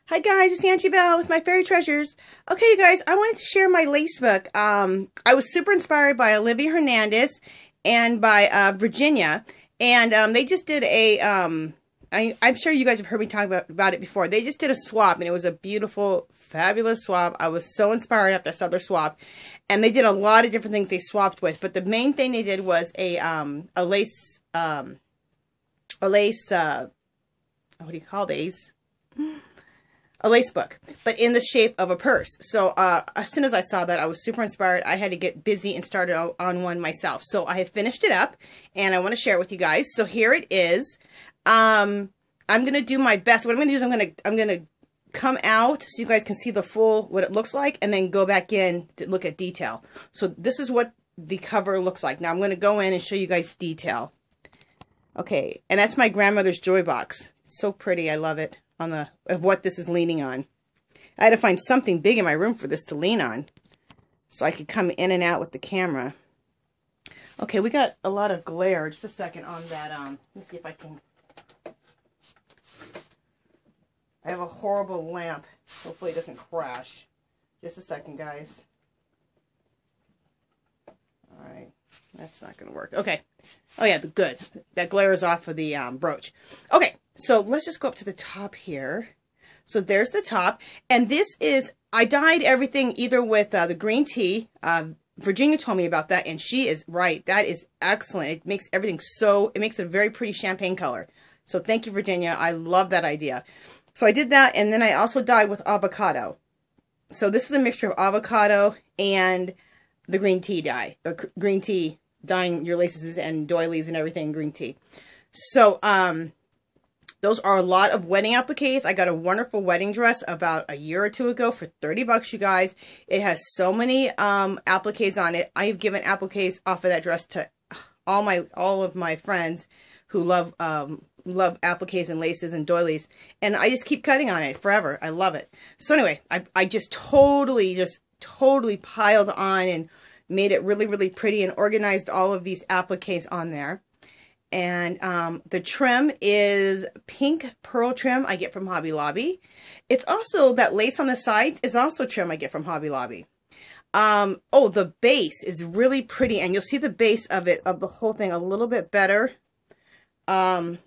Hi guys, it's Angie Bell with my fairy treasures. Okay, you guys, I wanted to share my lace book. I was super inspired by Olivia Hernandez and by Virginia, and they just did a. I'm sure you guys have heard me talk about it before. They just did a swap, and it was a beautiful, fabulous swap. I was so inspired after I saw their swap, and they did a lot of different things they swapped with. But the main thing they did was a lace. What do you call these? A lace book, but in the shape of a purse. So as soon as I saw that, I was super inspired. I had to get busy and started on one myself. So I have finished it up, and I want to share it with you guys. So here it is. I'm gonna do my best. What I'm gonna do is I'm gonna come out so you guys can see the full what it looks like, and then go back in to look at detail. So this is what the cover looks like. Now I'm gonna go in and show you guys detail. Okay, and that's my grandmother's joy box. It's so pretty. I love it. Of what this is leaning on. I had to find something big in my room for this to lean on, so I could come in and out with the camera. Okay, we got a lot of glare. Just a second on that. Let me see if I can. I have a horrible lamp. Hopefully it doesn't crash. Just a second, guys. All right, that's not going to work. Okay. Oh yeah, good. That glare is off of the brooch. Okay. So let's just go up to the top here. So there's the top. And this is, I dyed everything either with the green tea. Virginia told me about that, and she is right. That is excellent. It makes everything it makes a very pretty champagne color. So thank you, Virginia. I love that idea. So I did that, and then I also dyed with avocado. So this is a mixture of avocado and the green tea dye. The green tea, dyeing your laces and doilies and everything in green tea. So, those are a lot of wedding appliques. I got a wonderful wedding dress about a year or two ago for 30 bucks, you guys. It has so many appliques on it. I've given appliques off of that dress to all of my friends who love appliques and laces and doilies, and I just keep cutting on it forever. I love it. So anyway, I just totally piled on and made it really, really pretty and organized all of these appliques on there. And the trim is pink pearl trim I get from Hobby Lobby. It's also, that lace on the sides is also trim I get from Hobby Lobby. Oh, the base is really pretty, and you'll see the base of the whole thing a little bit better. Because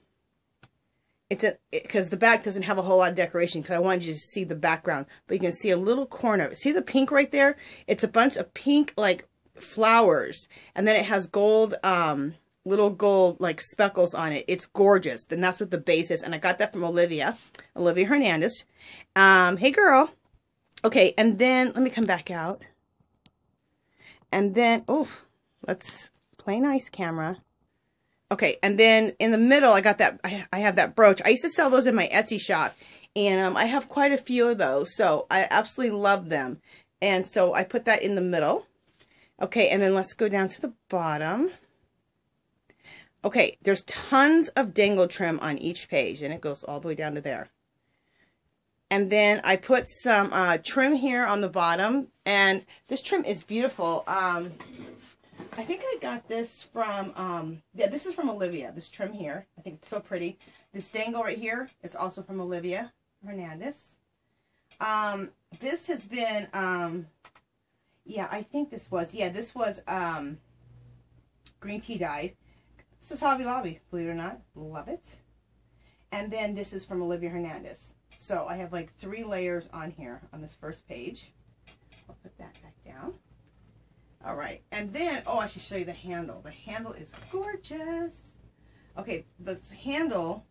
the back doesn't have a whole lot of decoration, because I wanted you to see the background. But you can see a little corner of it. See the pink right there? It's a bunch of pink, like, flowers. And then it has gold, little gold like speckles on it. It's gorgeous. And that's what the base is. And I got that from Olivia Hernandez. Hey girl. Okay, and then let me come back out. And then, oh, let's play nice, camera. Okay, and then in the middle, I got that, I have that brooch. I used to sell those in my Etsy shop, and I have quite a few of those, so I absolutely love them. And so I put that in the middle. Okay, and then let's go down to the bottom. Okay, there's tons of dangle trim on each page, and it goes all the way down to there. And then I put some trim here on the bottom, and this trim is beautiful. I think I got this from, yeah, this is from Olivia, this trim here. I think it's so pretty. This dangle right here is also from Olivia Hernandez. This has been, yeah, I think this was green tea dyed. This is Hobby Lobby, believe it or not. Love it. And then this is from Olivia Hernandez. So I have like 3 layers on here on this first page. I'll put that back down. All right. And then, oh, I should show you the handle. The handle is gorgeous. Okay, the handle,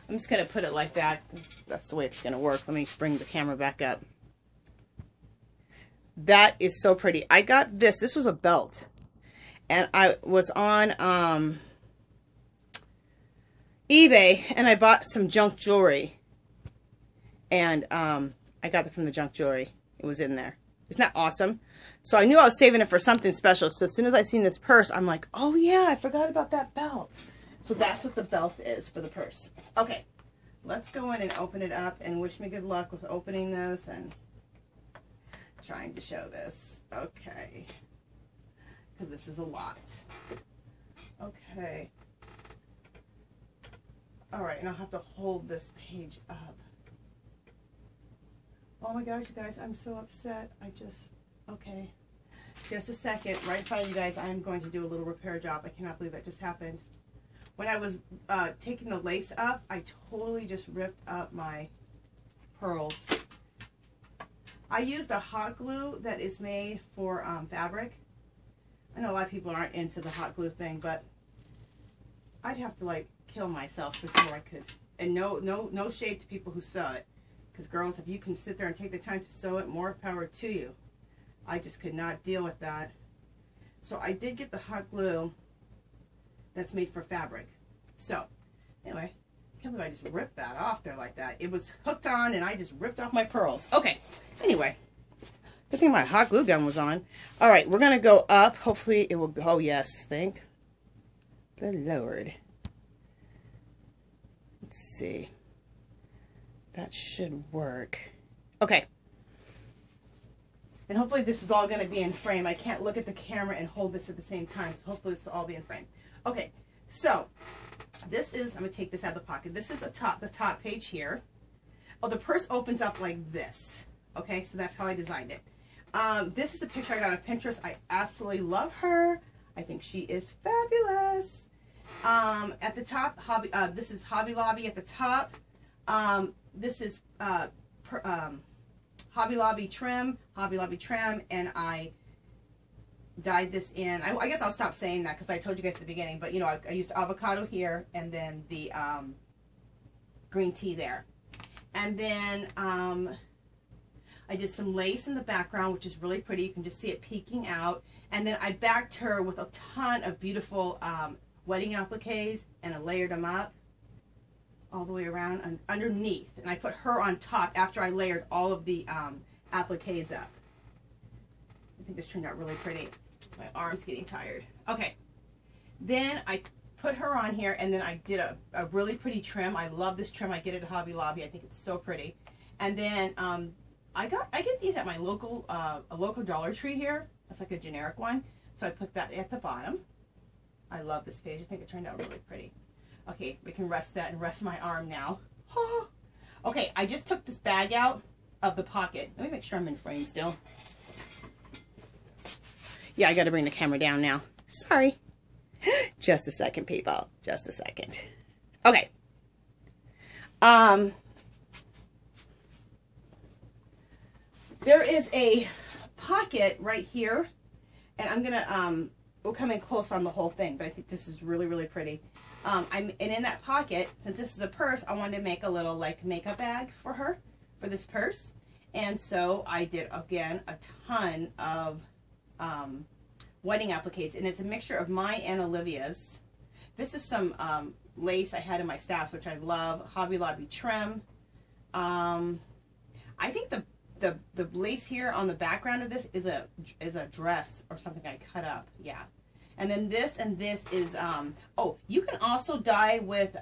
I'm just going to put it like that. That's the way it's going to work. Let me bring the camera back up. That is so pretty. I got this. This was a belt. And I was on eBay, and I bought some junk jewelry. And I got it from the junk jewelry. It was in there. Isn't that awesome? So I knew I was saving it for something special. So as soon as I seen this purse, I'm like, oh yeah, I forgot about that belt. So that's what the belt is for the purse. Okay, let's go in and open it up, and wish me good luck with opening this and trying to show this. Okay. Because this is a lot. Okay. All right, and I'll have to hold this page up. Oh my gosh, you guys, I'm so upset. Okay. Just a second. Right in front of you guys, I'm going to do a little repair job. I cannot believe that just happened. When I was taking the lace up, I totally just ripped up my pearls. I used a hot glue that is made for fabric. I know a lot of people aren't into the hot glue thing, but I'd have to like kill myself before I could. And no shade to people who sew it, because girls, if you can sit there and take the time to sew it, more power to you. I just could not deal with that. So I did get the hot glue that's made for fabric. So anyway, I can't believe I just ripped that off there like that. It was hooked on and I just ripped off my pearls. Okay, anyway, good thing my hot glue gun was on. All right, we're gonna go up. Hopefully it will go. Oh yes, thank the Lord. Let's see. That should work. Okay. And hopefully this is all going to be in frame. I can't look at the camera and hold this at the same time. So hopefully this will all be in frame. Okay. So this is, I'm going to take this out of the pocket. This is the top page here. Oh, the purse opens up like this. Okay. So that's how I designed it. This is a picture I got on Pinterest. I absolutely love her. I think she is fabulous. At the top, this is Hobby Lobby at the top. This is Hobby Lobby trim, and I dyed this in. I guess I'll stop saying that because I told you guys at the beginning, but you know, I used avocado here and then the green tea there. And then I did some lace in the background, which is really pretty. You can just see it peeking out. And then I backed her with a ton of beautiful wedding appliques, and I layered them up all the way around and underneath, and I put her on top after I layered all of the appliques up. I think this turned out really pretty. My arm's getting tired. Okay, then I put her on here, and then I did a really pretty trim. I love this trim. I get it at Hobby Lobby. I think it's so pretty. And then I get these at my local a local Dollar Tree here. That's like a generic one. So I put that at the bottom. I love this page. I think it turned out really pretty. Okay, we can rest that and rest my arm now. Okay, I just took this bag out of the pocket. Let me make sure I'm in frame still. Yeah, I got to bring the camera down now. Sorry. Just a second, people. Just a second. Okay. There is a pocket right here, and I'm gonna we'll come in close on the whole thing, but I think this is really, really pretty. And in that pocket, since this is a purse, I wanted to make a little like makeup bag for her, for this purse. And so I did, again, a ton of wedding appliques, and it's a mixture of mine and Olivia's. This is some lace I had in my stash, which I love. Hobby Lobby trim. I think the lace here on the background of this is a dress or something I cut up. Yeah. And then this and this is, oh, you can also dye with,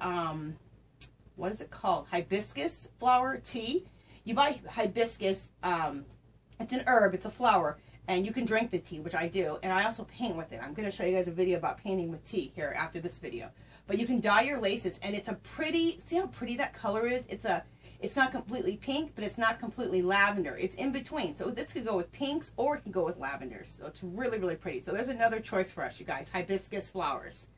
what is it called? Hibiscus flower tea. You buy hibiscus, it's an herb, it's a flower, and you can drink the tea, which I do. And I also paint with it. I'm going to show you guys a video about painting with tea here after this video. But you can dye your laces, and it's a pretty, see how pretty that color is? It's not completely pink, but it's not completely lavender. It's in between. So this could go with pinks or it can go with lavenders. So it's really, really pretty. So there's another choice for us, you guys. Hibiscus flowers.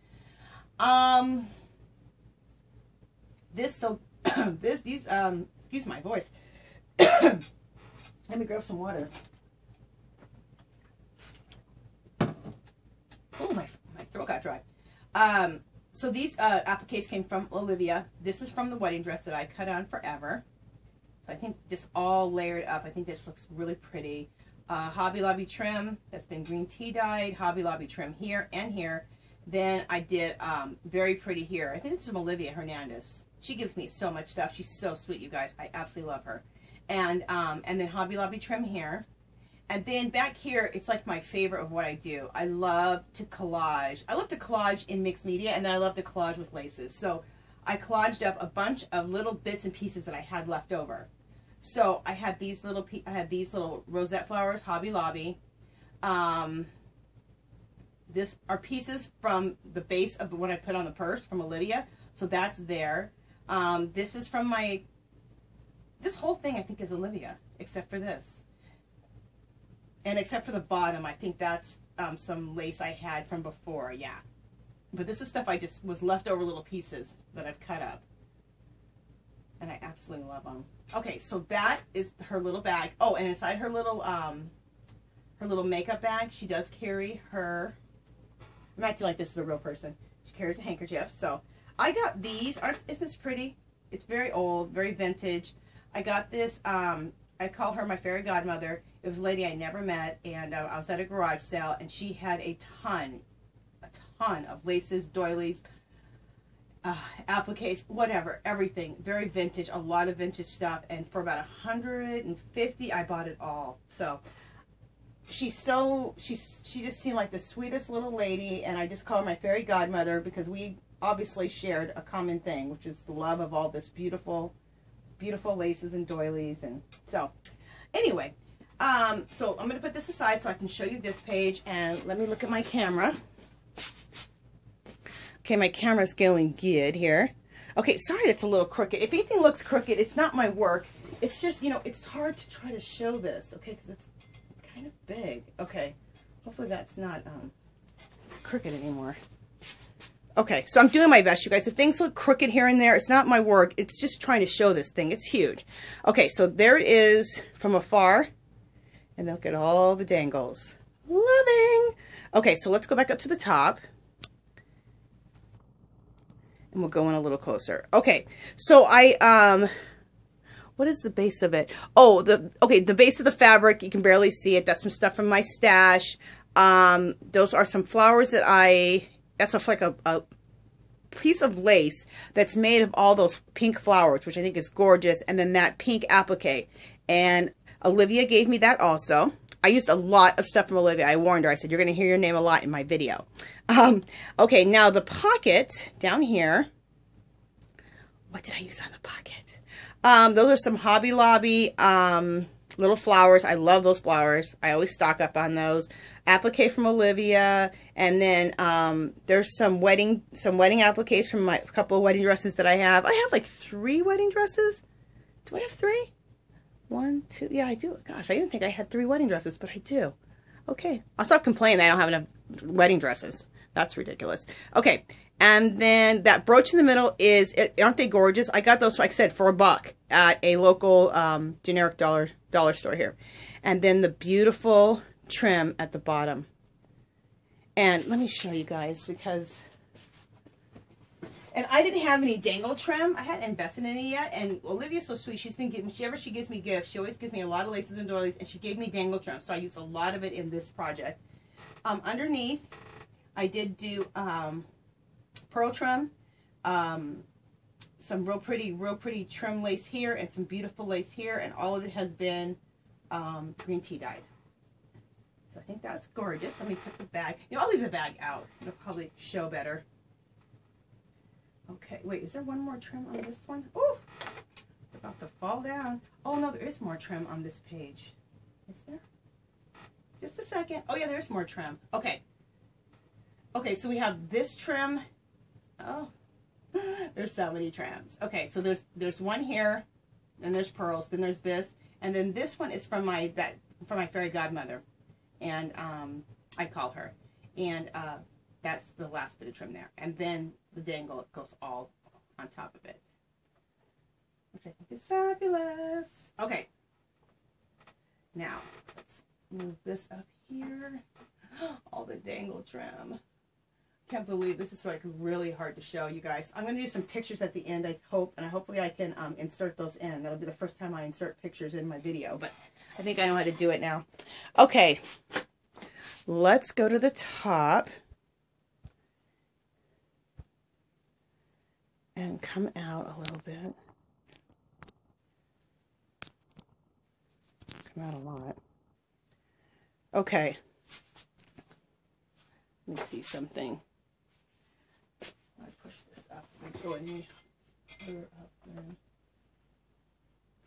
Excuse my voice. Let me grab some water. Oh, my throat got dry. So these appliques came from Olivia. This is from the wedding dress that I cut on forever. So I think just all layered up. I think this looks really pretty. Hobby Lobby trim that's been green tea dyed. Hobby Lobby trim here and here. Then I did very pretty here. I think this is from Olivia Hernandez. She gives me so much stuff. She's so sweet, you guys. I absolutely love her. And then Hobby Lobby trim here. And then back here, it's like my favorite of what I do. I love to collage. I love to collage in mixed media, and then I love to collage with laces. So I collaged up a bunch of little bits and pieces that I had left over. So I had these little rosette flowers, Hobby Lobby. This are pieces from the base of what I put on the purse from Olivia. So that's there. This is from this whole thing I think is Olivia, except for this. And except for the bottom, I think that's some lace I had from before, yeah. But this is stuff I just was leftover little pieces that I've cut up. And I absolutely love them. Okay, so that is her little bag. Oh, and inside her little makeup bag, she does carry her, I'm acting like this is a real person. She carries a handkerchief. So I got these. Isn't this pretty? It's very old, very vintage. I got this, I call her my fairy godmother. It was a lady I never met, and I was at a garage sale, and she had a ton of laces, doilies, appliques, whatever, everything. Very vintage, a lot of vintage stuff, and for about $150, I bought it all. So she just seemed like the sweetest little lady, and I just call her my fairy godmother because we obviously shared a common thing, which is the love of all this beautiful laces and doilies. And so anyway, so I'm going to put this aside so I can show you this page, and let me look at my camera. Okay, my camera's going good here. Okay, sorry it's a little crooked. If anything looks crooked, it's not my work. It's just, you know, it's hard to try to show this, okay, because it's kind of big. Okay, hopefully that's not crooked anymore. Okay, so I'm doing my best, you guys. If things look crooked here and there, it's not my work. It's just trying to show this thing. It's huge. Okay, so there it is from afar. And look at all the dangles. Loving! Okay, so let's go back up to the top. And we'll go in a little closer. Okay, so what is the base of it? Oh, the base of the fabric, you can barely see it. That's some stuff from my stash. Those are some flowers that that's like a piece of lace that's made of all those pink flowers, which I think is gorgeous. And then that pink applique. And Olivia gave me that also. I used a lot of stuff from Olivia. I warned her. I said, you're going to hear your name a lot in my video. Okay, now the pocket down here. What did I use on the pocket? Those are some Hobby Lobby little flowers. I love those flowers. I always stock up on those. Applique from Olivia. And then there's some wedding appliques from a couple of wedding dresses that I have. I have like 3 wedding dresses. Do I have 3? 1, 2, yeah, I do. Gosh, I didn't think I had 3 wedding dresses, but I do. Okay, I'll stop complaining that I don't have enough wedding dresses. That's ridiculous. Okay, and then that brooch in the middle is, aren't they gorgeous? I got those, like I said, for $1 at a local generic dollar store here. And then the beautiful trim at the bottom. And let me show you guys, because... And I didn't have any dangle trim. I hadn't invested in any yet. And Olivia's so sweet. She's been giving, whenever she gives me gifts, she always gives me a lot of laces and doilies, and she gave me dangle trim. So I used a lot of it in this project. Underneath, I did do pearl trim, some real pretty trim lace here, and some beautiful lace here, and all of it has been green tea dyed. So I think that's gorgeous. Let me put the bag. You know, I'll leave the bag out. It'll probably show better. Okay, wait, is there one more trim on this one? Oh, about to fall down. Oh, no, there is more trim on this page. Is there? Just a second. Oh, yeah, there's more trim. Okay. Okay, so we have this trim. Oh, there's so many trims. Okay, so there's one here, and there's pearls, then there's this, and then this one is from my fairy godmother, and I call her, and that's the last bit of trim there, and then the dangle goes all on top of it, which I think is fabulous. Okay, now let's move this up here. All the dangle trim. Can't believe this is like really hard to show you guys. I'm going to do some pictures at the end, I hope, and hopefully I can insert those in. That'll be the first time I insert pictures in my video, but I think I know how to do it now. Okay, let's go to the top and come out a little bit. Come out a lot. Okay. Let me see something. I push this up. I go any further up there.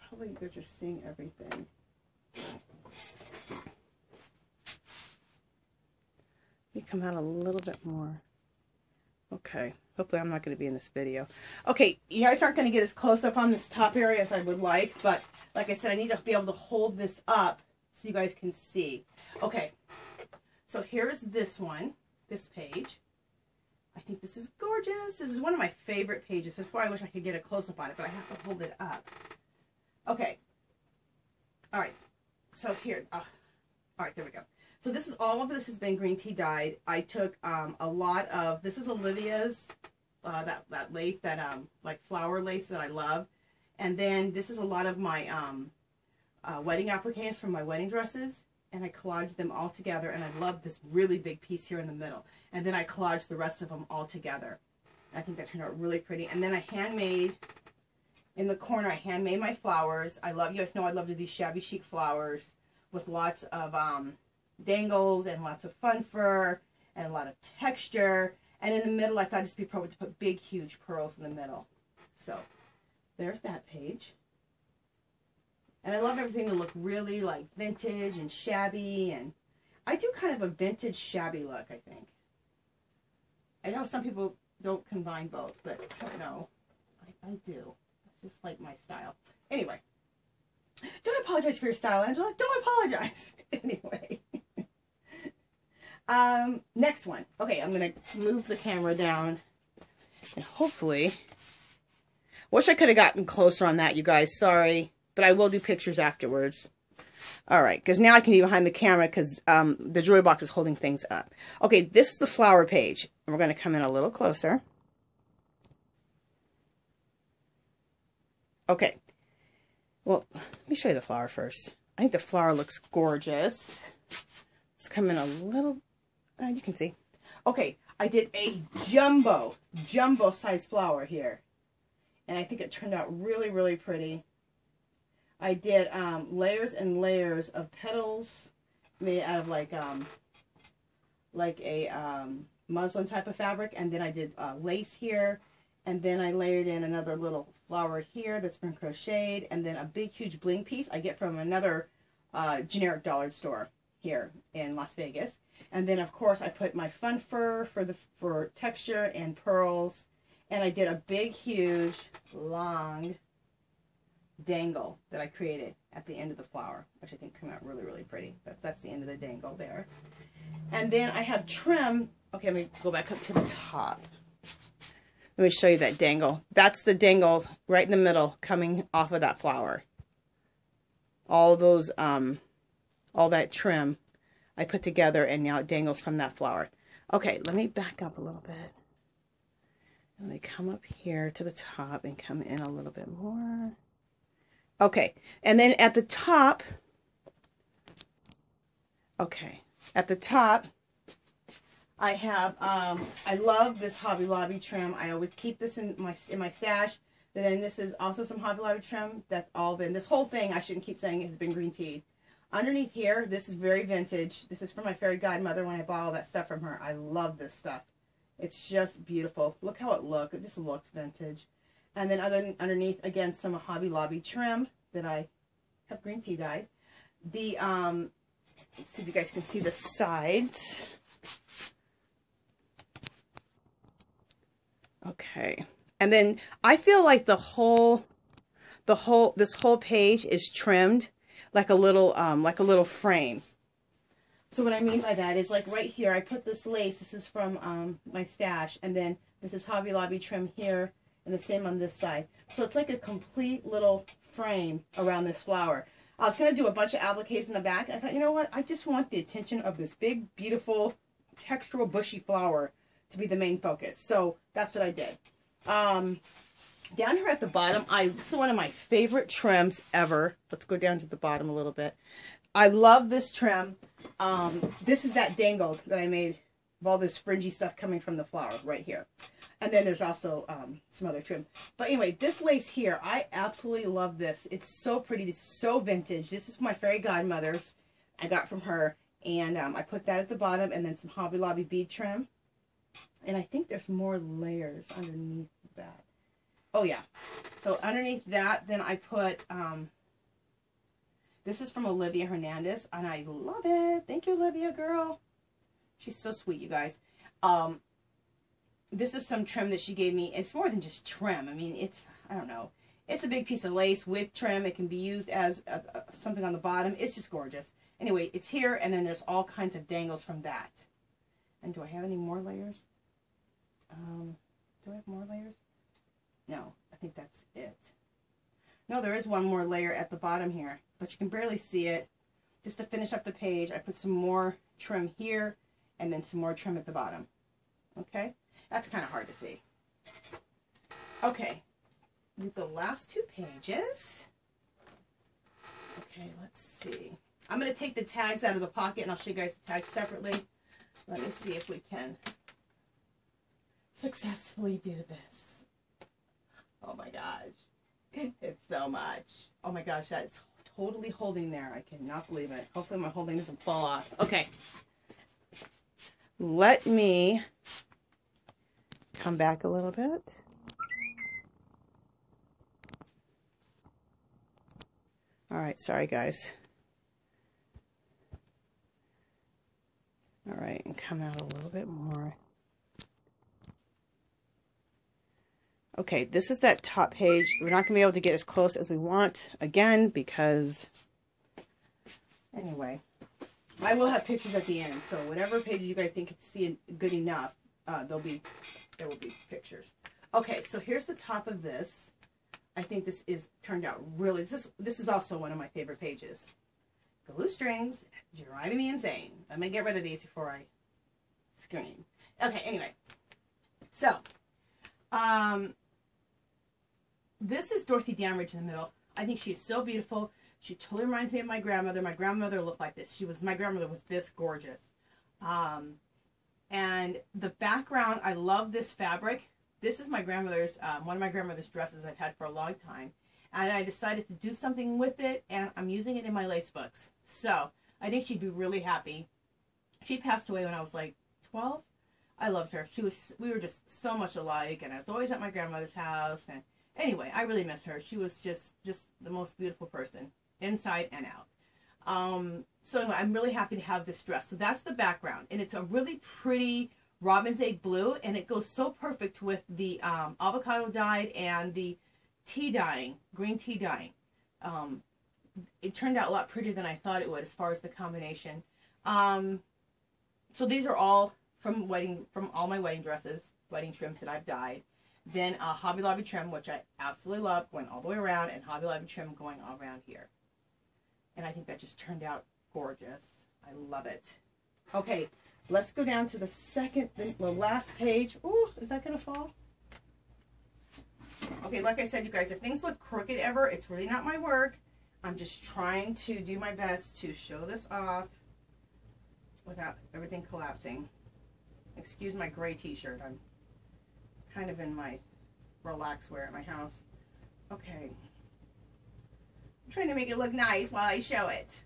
Probably you guys are seeing everything. Let me come out a little bit more. Okay. Hopefully I'm not going to be in this video. Okay, you guys aren't going to get as close up on this top area as I would like, but like I said, I need to be able to hold this up so you guys can see. Okay, so here's this one, this page. I think this is gorgeous. This is one of my favorite pages. That's why I wish I could get a close-up on it, but I have to hold it up. Okay. All right. So here, all right, there we go. So this is, all of this has been green tea dyed. I took a lot of, this is Olivia's, that lace, that like flower lace that I love. And then this is a lot of my wedding appliques from my wedding dresses. And I collaged them all together, and I love this really big piece here in the middle. And then I collaged the rest of them all together. I think that turned out really pretty. And then I handmade, in the corner, I handmade my flowers. I love, you guys know I love to do these shabby chic flowers with lots of dangles and lots of fun fur and a lot of texture. And in the middle, I thought it'd just be appropriate to put big, huge pearls in the middle. So there's that page. And I love everything to look really like vintage and shabby. And I do kind of a vintage shabby look, I think. I know some people don't combine both, but I don't know. I do. It's just like my style. Anyway. Don't apologize for your style, Angela. Don't apologize. Anyway. Next one. Okay, I'm going to move the camera down. And hopefully. Wish I could have gotten closer on that, you guys. Sorry. But I will do pictures afterwards. All right, because now I can be behind the camera because the jewelry box is holding things up. Okay, this is the flower page. And we're going to come in a little closer. Okay. Well, let me show you the flower first. I think the flower looks gorgeous. Let's come in a little, you can see. Okay, I did a jumbo size flower here. And I think it turned out really, really pretty. I did layers and layers of petals made out of like a muslin type of fabric, and then I did lace here, and then I layered in another little flower here that's been crocheted, and then a big huge bling piece I get from another generic dollar store here in Las Vegas. And then of course I put my fun fur for texture and pearls, and I did a big huge long dangle that I created at the end of the flower, which I think came out really, really pretty. That's the end of the dangle there. And then I have trim. Okay, let me go back up to the top. Let me show you that dangle. That's the dangle right in the middle coming off of that flower. All those, all that trim I put together, and now it dangles from that flower. Okay, let me back up a little bit. Let me come up here to the top and come in a little bit more. Okay, and then at the top, okay, at the top, I have, I love this Hobby Lobby trim. I always keep this in my stash. And then this is also some Hobby Lobby trim. That's all been, this whole thing, I shouldn't keep saying it, has been green tea. Underneath here, this is very vintage. This is from my fairy godmother when I bought all that stuff from her. I love this stuff. It's just beautiful. Look how it looks. It just looks vintage. And then underneath, again, some Hobby Lobby trim that I have green tea dyed. The, let's see if you guys can see the sides. Okay. And then I feel like this whole page is trimmed like a little frame. So what I mean by that is, like right here, I put this lace. This is from my stash. And then this is Hobby Lobby trim here, and the same on this side. So it's like a complete little frame around this flower. I was going to do a bunch of appliques in the back. I thought, you know what? I just want the attention of this big, beautiful, textural, bushy flower to be the main focus. So that's what I did. Down here at the bottom, this is one of my favorite trims ever. Let's go down to the bottom a little bit. I love this trim. This is that dangle that I made of all this fringy stuff coming from the flower right here. And then there's also some other trim. But anyway, this lace here, I absolutely love this. It's so pretty. It's so vintage. This is my fairy godmother's. I got from her. And I put that at the bottom, and then some Hobby Lobby bead trim. And I think there's more layers underneath that. Oh, yeah. So underneath that, then I put... this is from Olivia Hernandez, and I love it. Thank you, Olivia, girl. She's so sweet, you guys. This is some trim that she gave me. It's more than just trim. I mean, it's, I don't know. It's a big piece of lace with trim. It can be used as something on the bottom. It's just gorgeous. Anyway, it's here, and then there's all kinds of dangles from that. And do I have any more layers? Do I have more layers? No, I think that's it. No, there is one more layer at the bottom here, but you can barely see it. Just to finish up the page, I put some more trim here, and then some more trim at the bottom. Okay? That's kind of hard to see. Okay. With the last 2 pages. Okay, let's see. I'm going to take the tags out of the pocket, and I'll show you guys the tags separately. Let me see if we can successfully do this. Oh my gosh. It's so much. Oh my gosh, that's totally holding there. I cannot believe it. Hopefully my holding doesn't fall off. Okay. Let me come back a little bit. All right, sorry guys. All right, and come out a little bit more. Okay, this is that top page. We're not going to be able to get as close as we want, again, because, anyway, I will have pictures at the end, so whatever pages you guys think you can see good enough, there will be pictures. Okay, so here's the top of this. I think this is turned out really, this is also one of my favorite pages. Glue strings, driving me insane. I'm going to get rid of these before I scream. Okay, anyway, so, this is Dorothy Dandridge in the middle. I think she is so beautiful. She totally reminds me of my grandmother. My grandmother looked like this. My grandmother was this gorgeous. And the background, I love this fabric. This is my grandmother's, one of my grandmother's dresses I've had for a long time. And I decided to do something with it, and I'm using it in my lace books. So, I think she'd be really happy. She passed away when I was like 12. I loved her. We were just so much alike, and I was always at my grandmother's house, and anyway, I really miss her. She was just the most beautiful person, inside and out. So anyway, I'm really happy to have this dress. So that's the background, and it's a really pretty robin's egg blue, and it goes so perfect with the avocado dyed and the tea dyeing, green tea dyeing. It turned out a lot prettier than I thought it would as far as the combination. So these are all from all my wedding dresses, wedding trims that I've dyed. Then Hobby Lobby trim, which I absolutely love, going all the way around, and Hobby Lobby trim going all around here. And I think that just turned out gorgeous. I love it. Okay, let's go down to the last page. Ooh, is that going to fall? Okay, like I said, you guys, if things look crooked ever, it's really not my work. I'm just trying to do my best to show this off without everything collapsing. Excuse my gray t-shirt. I'm kind of in my relax wear at my house. Okay. I'm trying to make it look nice while I show it.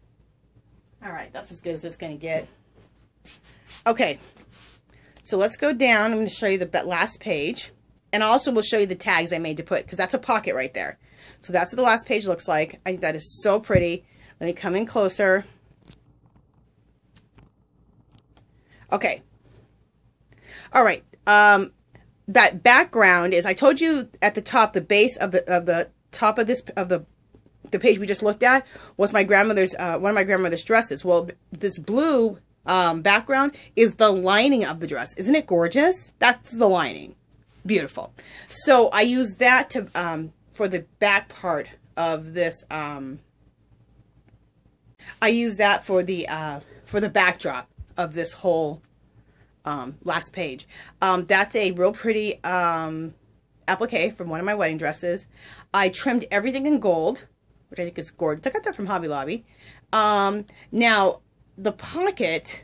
All right, that's as good as it's going to get. Okay, so let's go down. I'm going to show you the last page. And also we'll show you the tags I made to put, because that's a pocket right there. So that's what the last page looks like. I think that is so pretty. Let me come in closer. Okay. All right. That background is, I told you at the top, the base of the top of the page we just looked at was my grandmother's one of my grandmother's dresses. Well, this blue background is the lining of the dress. Isn't it gorgeous? That's the lining. Beautiful. So I use that to for the back part of this. I use that for the backdrop of this whole last page. That's a real pretty applique from one of my wedding dresses. I trimmed everything in gold, which I think is gorgeous. I got that from Hobby Lobby. Now the pocket.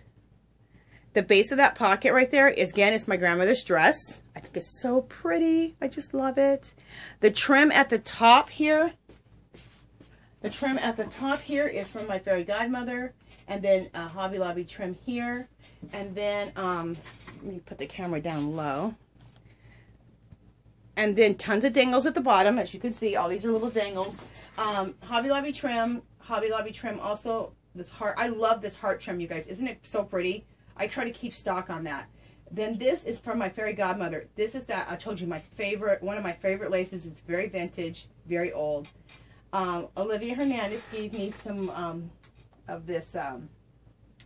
The base of that pocket right there is, again, it's my grandmother's dress. I think it's so pretty. I just love it. The trim at the top here, is from my fairy godmother. And then Hobby Lobby trim here. And then, let me put the camera down low. And then tons of dangles at the bottom. As you can see, all these are little dangles. Hobby Lobby trim also, this heart. I love this heart trim, you guys. Isn't it so pretty? I try to keep stock on that. Then this is from my fairy godmother. This is that, I told you, my favorite, one of my favorite laces. It's very vintage, very old. Olivia Hernandez gave me some of this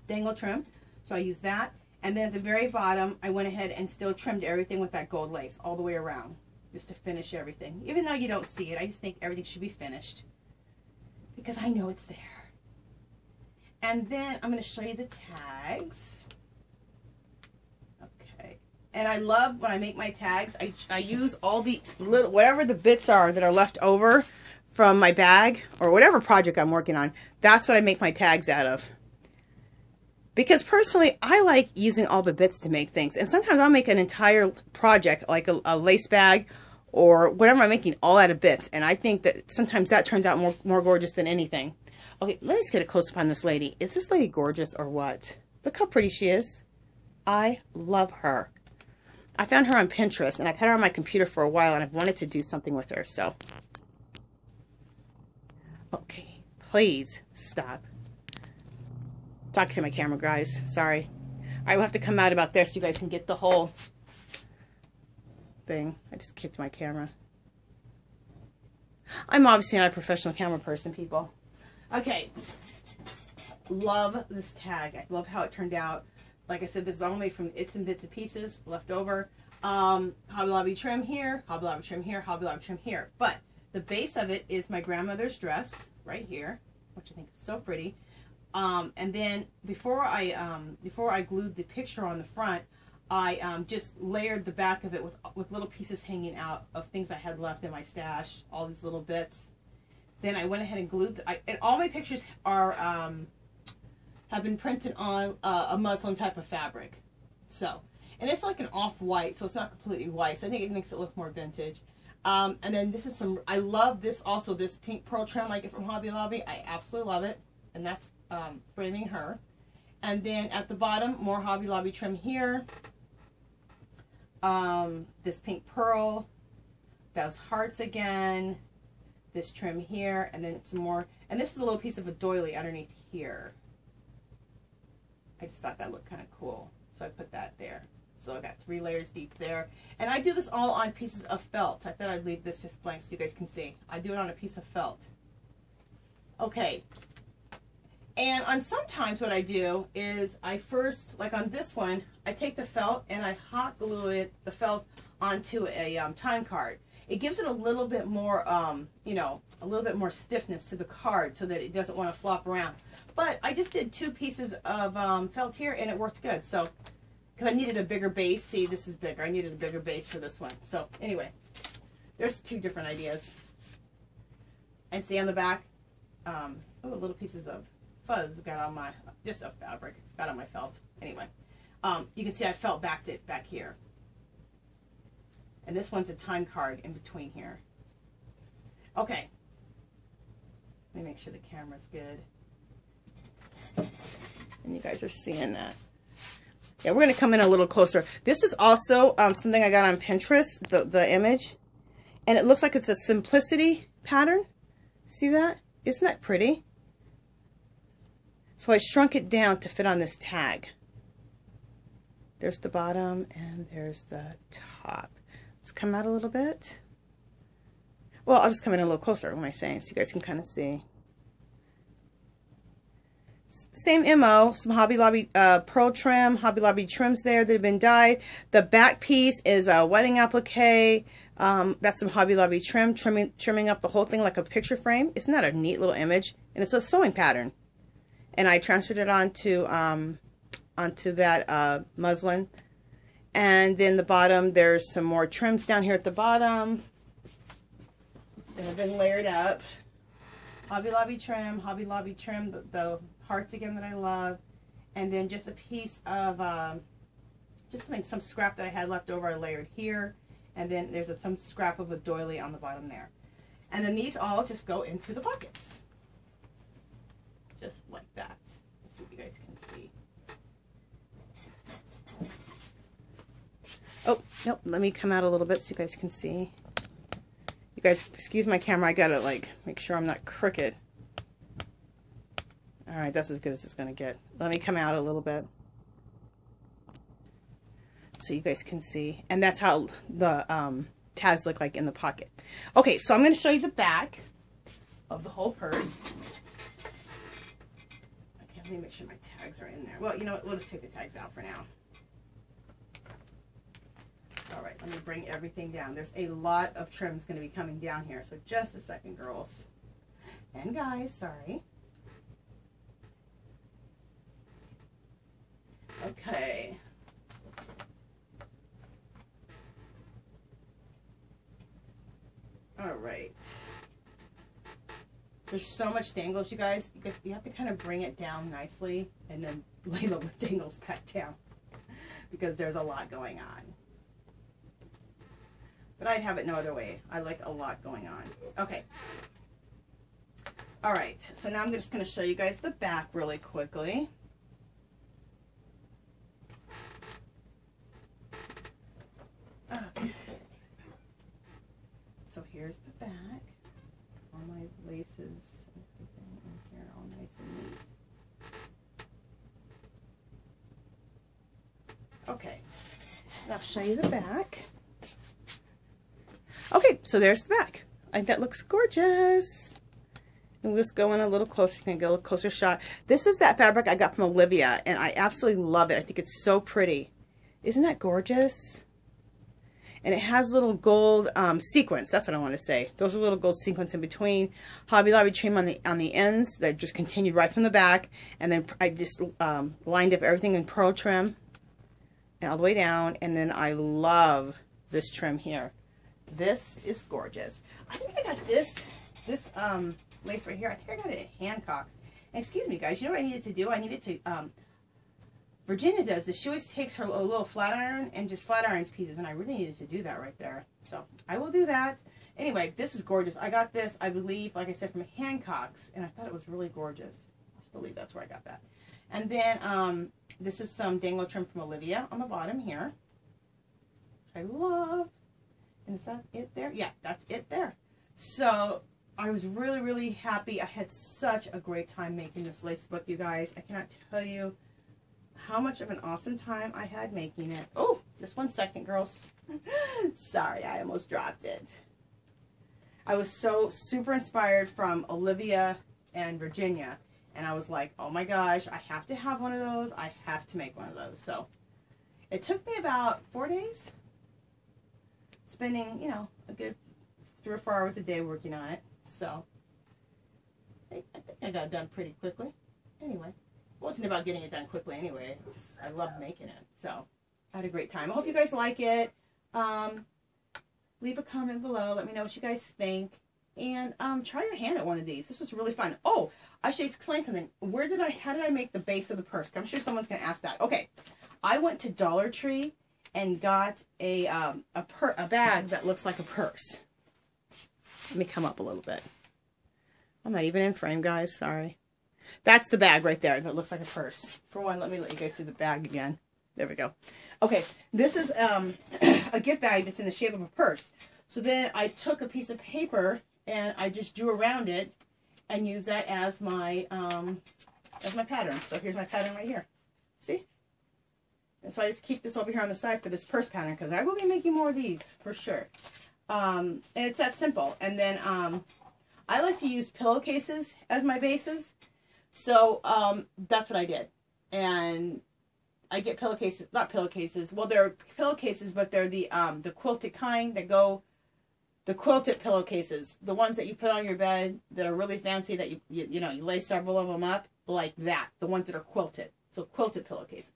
dangle trim. So I used that. And then at the very bottom, I went ahead and still trimmed everything with that gold lace all the way around. Just to finish everything. Even though you don't see it, I just think everything should be finished. Because I know it's there. And then I'm going to show you the tags. Okay. And I love when I make my tags, I use all the little, whatever the bits are that are left over from my bag or whatever project I'm working on. That's what I make my tags out of. Because personally, I like using all the bits to make things. And sometimes I'll make an entire project, like a lace bag or whatever I'm making, all out of bits. And I think that sometimes that turns out more gorgeous than anything. Okay, let me just get a close-up on this lady. Is this lady gorgeous or what? Look how pretty she is. I love her. I found her on Pinterest, and I've had her on my computer for a while, and I've wanted to do something with her, so. Okay, please stop. Talking to my camera, guys. Sorry. I will have to come out about there so you guys can get the whole thing. I just kicked my camera. I'm obviously not a professional camera person, people. Okay. Love this tag. I love how it turned out. Like I said, this is all made from its and bits and pieces left over. Hobby Lobby trim here, Hobby Lobby trim here, Hobby Lobby trim here. But the base of it is my grandmother's dress right here, which I think is so pretty. And then before I glued the picture on the front, I just layered the back of it with little pieces hanging out of things I had left in my stash, all these little bits. Then I went ahead and glued, and all my pictures are have been printed on a muslin type of fabric. So, and it's like an off-white, so it's not completely white, so I think it makes it look more vintage. And then this is some, I love this also, this pink pearl trim I get from Hobby Lobby. I absolutely love it. And that's framing her. And then at the bottom, more Hobby Lobby trim here. This pink pearl, those hearts again, this trim here, and then some more. And this is a little piece of a doily underneath here. I just thought that looked kind of cool, so I put that there. So I got 3 layers deep there. And I do this all on pieces of felt. I thought I'd leave this just blank so you guys can see. I do it on a piece of felt. Okay. And on sometimes what I do is I first, like on this one, I take the felt and I hot glue the felt onto a time card. It gives it a little bit more, you know, a little bit more stiffness to the card so that it doesn't want to flop around. But I just did 2 pieces of felt here and it worked good. So, because I needed a bigger base. See, this is bigger. I needed a bigger base for this one. So, anyway, there's 2 different ideas. And see on the back, oh, little pieces of fuzz got on my, just a fabric, got on my felt. Anyway, you can see I felt backed it back here. And this one's a time card in between here. Okay. Let me make sure the camera's good. And you guys are seeing that. Yeah, we're going to come in a little closer. This is also something I got on Pinterest, the image. And it looks like it's a simplicity pattern. See that? Isn't that pretty? So I shrunk it down to fit on this tag. There's the bottom and there's the top. Let's come out a little bit. Well, I'll just come in a little closer, what am I saying, so you guys can kind of see. Same MO, some Hobby Lobby pearl trim, Hobby Lobby trims there that have been dyed. The back piece is a wedding applique. That's some Hobby Lobby trim, trimming up the whole thing like a picture frame. Isn't that a neat little image? And it's a sewing pattern. And I transferred it onto that muslin. And then the bottom, there's some more trims down here at the bottom that have been layered up. Hobby Lobby trim, the hearts again that I love. And then just a piece of, just like some scrap that I had left over I layered here. And then there's some scrap of a doily on the bottom there. And then these all just go into the pockets. Just like that. Let's see if you guys can see. Oh, nope, let me come out a little bit so you guys can see. You guys, excuse my camera, I gotta like make sure I'm not crooked. Alright, that's as good as it's gonna get. Let me come out a little bit. so you guys can see. And that's how the tags look like in the pocket. Okay, so I'm going to show you the back of the whole purse. Okay, let me make sure my tags are in there. Well, you know what? We'll just take the tags out for now. All right, let me bring everything down. There's a lot of trims going to be coming down here, so just a second, girls. And guys, sorry. Okay. All right. There's so much dangles, you guys. You have to kind of bring it down nicely and then lay the dangles back down because there's a lot going on. But I'd have it no other way. I like a lot going on. Okay. All right. So now I'm just going to show you guys the back really quickly. Okay. So here's the back. All my laces, everything in here, all nice and neat. Okay. And I'll show you the back. Okay, so there's the back. I think that looks gorgeous. And we'll just go in a little closer. You can get a little closer shot. This is that fabric I got from Olivia, and I absolutely love it. I think it's so pretty. Isn't that gorgeous? And it has little gold sequins. That's what I want to say. Those are little gold sequins in between. Hobby Lobby trim on the ends that just continued right from the back. And then I just lined up everything in pearl trim and all the way down. And then I love this trim here. This is gorgeous. I think I got this lace right here. I think I got it at Hancock's. And excuse me, guys. You know what I needed to do? I needed to... Virginia does this. She always takes her little flat iron and just flat irons pieces, and I really needed to do that right there. So I will do that. Anyway, this is gorgeous. I got this, I believe, like I said, from Hancock's, and I thought it was really gorgeous. I believe that's where I got that. And then this is some dangle trim from Olivia on the bottom here, which I love. And is that it there? Yeah, that's it there. So I was really, really happy. I had such a great time making this lace book, you guys. I cannot tell you how much of an awesome time I had making it. Oh, just 1 second, girls. Sorry, I almost dropped it. I was so super inspired from Olivia and Virginia, and I was like, oh my gosh, I have to have one of those. I have to make one of those. So it took me about 4 days, spending, you know, a good 3 or 4 hours a day working on it. So I think I got it done pretty quickly. Anyway. It wasn't about getting it done quickly anyway. I love making it. So I had a great time. I hope you guys like it. Leave a comment below. Let me know what you guys think. And try your hand at one of these. This was really fun. Oh, I should explain something. How did I make the base of the purse? I'm sure someone's going to ask that. Okay. I went to Dollar Tree and got a bag that looks like a purse. Let me come up a little bit. I'm not even in frame, guys. Sorry. That's the bag right there that looks like a purse. For one, let me let you guys see the bag again. There we go. Okay, this is a gift bag that's in the shape of a purse. So then I took a piece of paper and I just drew around it and used that as my pattern. So here's my pattern right here. See? And so I just keep this over here on the side for this purse pattern because I will be making more of these for sure. And it's that simple. And then I like to use pillowcases as my bases. So that's what I did. And I get pillowcases, not pillowcases. Well, they're pillowcases, but they're the quilted kind that go, the quilted pillowcases, the ones that you put on your bed that are really fancy that you know, you lay several of them up like that. The ones that are quilted. So quilted pillowcases.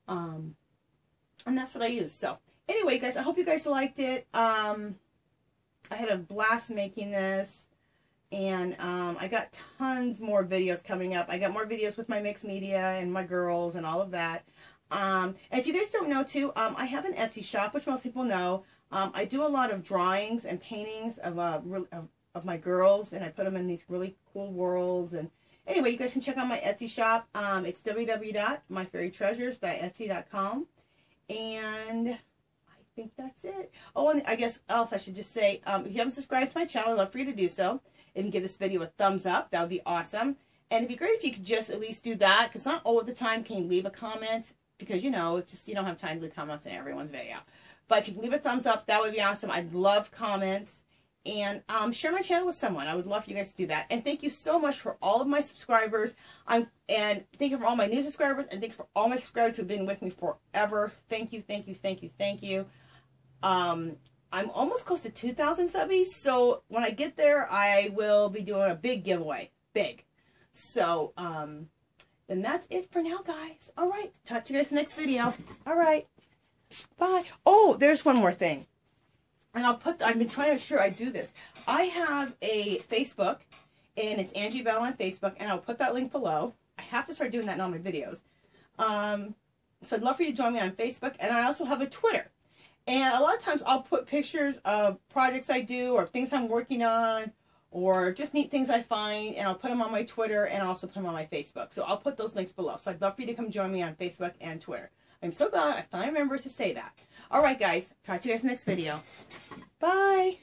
And that's what I use. So anyway, guys, I hope you guys liked it. I had a blast making this. And I got tons more videos coming up. I got more videos with my mixed media and my girls and all of that. And if you guys don't know too, I have an Etsy shop, which most people know. I do a lot of drawings and paintings of my girls, and I put them in these really cool worlds. And anyway, you guys can check out my Etsy shop. It's www.myfairytreasures.etsy.com. And I think that's it. Oh, and I guess else I should just say, if you haven't subscribed to my channel, I'd love for you to do so. If you give this video a thumbs up, that would be awesome. And it'd be great if you could just at least do that, because not all of the time can you leave a comment. because, you know, it's just, you don't have time to leave comments on everyone's video. But if you can leave a thumbs up, that would be awesome. I'd love comments. And share my channel with someone. I would love for you guys to do that. And thank you so much for all of my subscribers. And thank you for all my new subscribers. And thank you for all my subscribers who've been with me forever. Thank you, thank you, thank you, thank you. I'm almost close to 2,000 subbies. So when I get there, I will be doing a big giveaway. Big. So then that's it for now, guys. All right. Talk to you guys in the next video. All right. Bye. Oh, there's one more thing. And I've been trying to make sure I do this. I have a Facebook, and it's Angie Bell on Facebook, and I'll put that link below. I have to start doing that in all my videos. So I'd love for you to join me on Facebook, and I also have a Twitter. And a lot of times I'll put pictures of projects I do, or things I'm working on, or just neat things I find, and I'll put them on my Twitter, and I'll also put them on my Facebook. So I'll put those links below. So I'd love for you to come join me on Facebook and Twitter. I'm so glad I finally remembered to say that. All right, guys. Talk to you guys in the next video. Bye.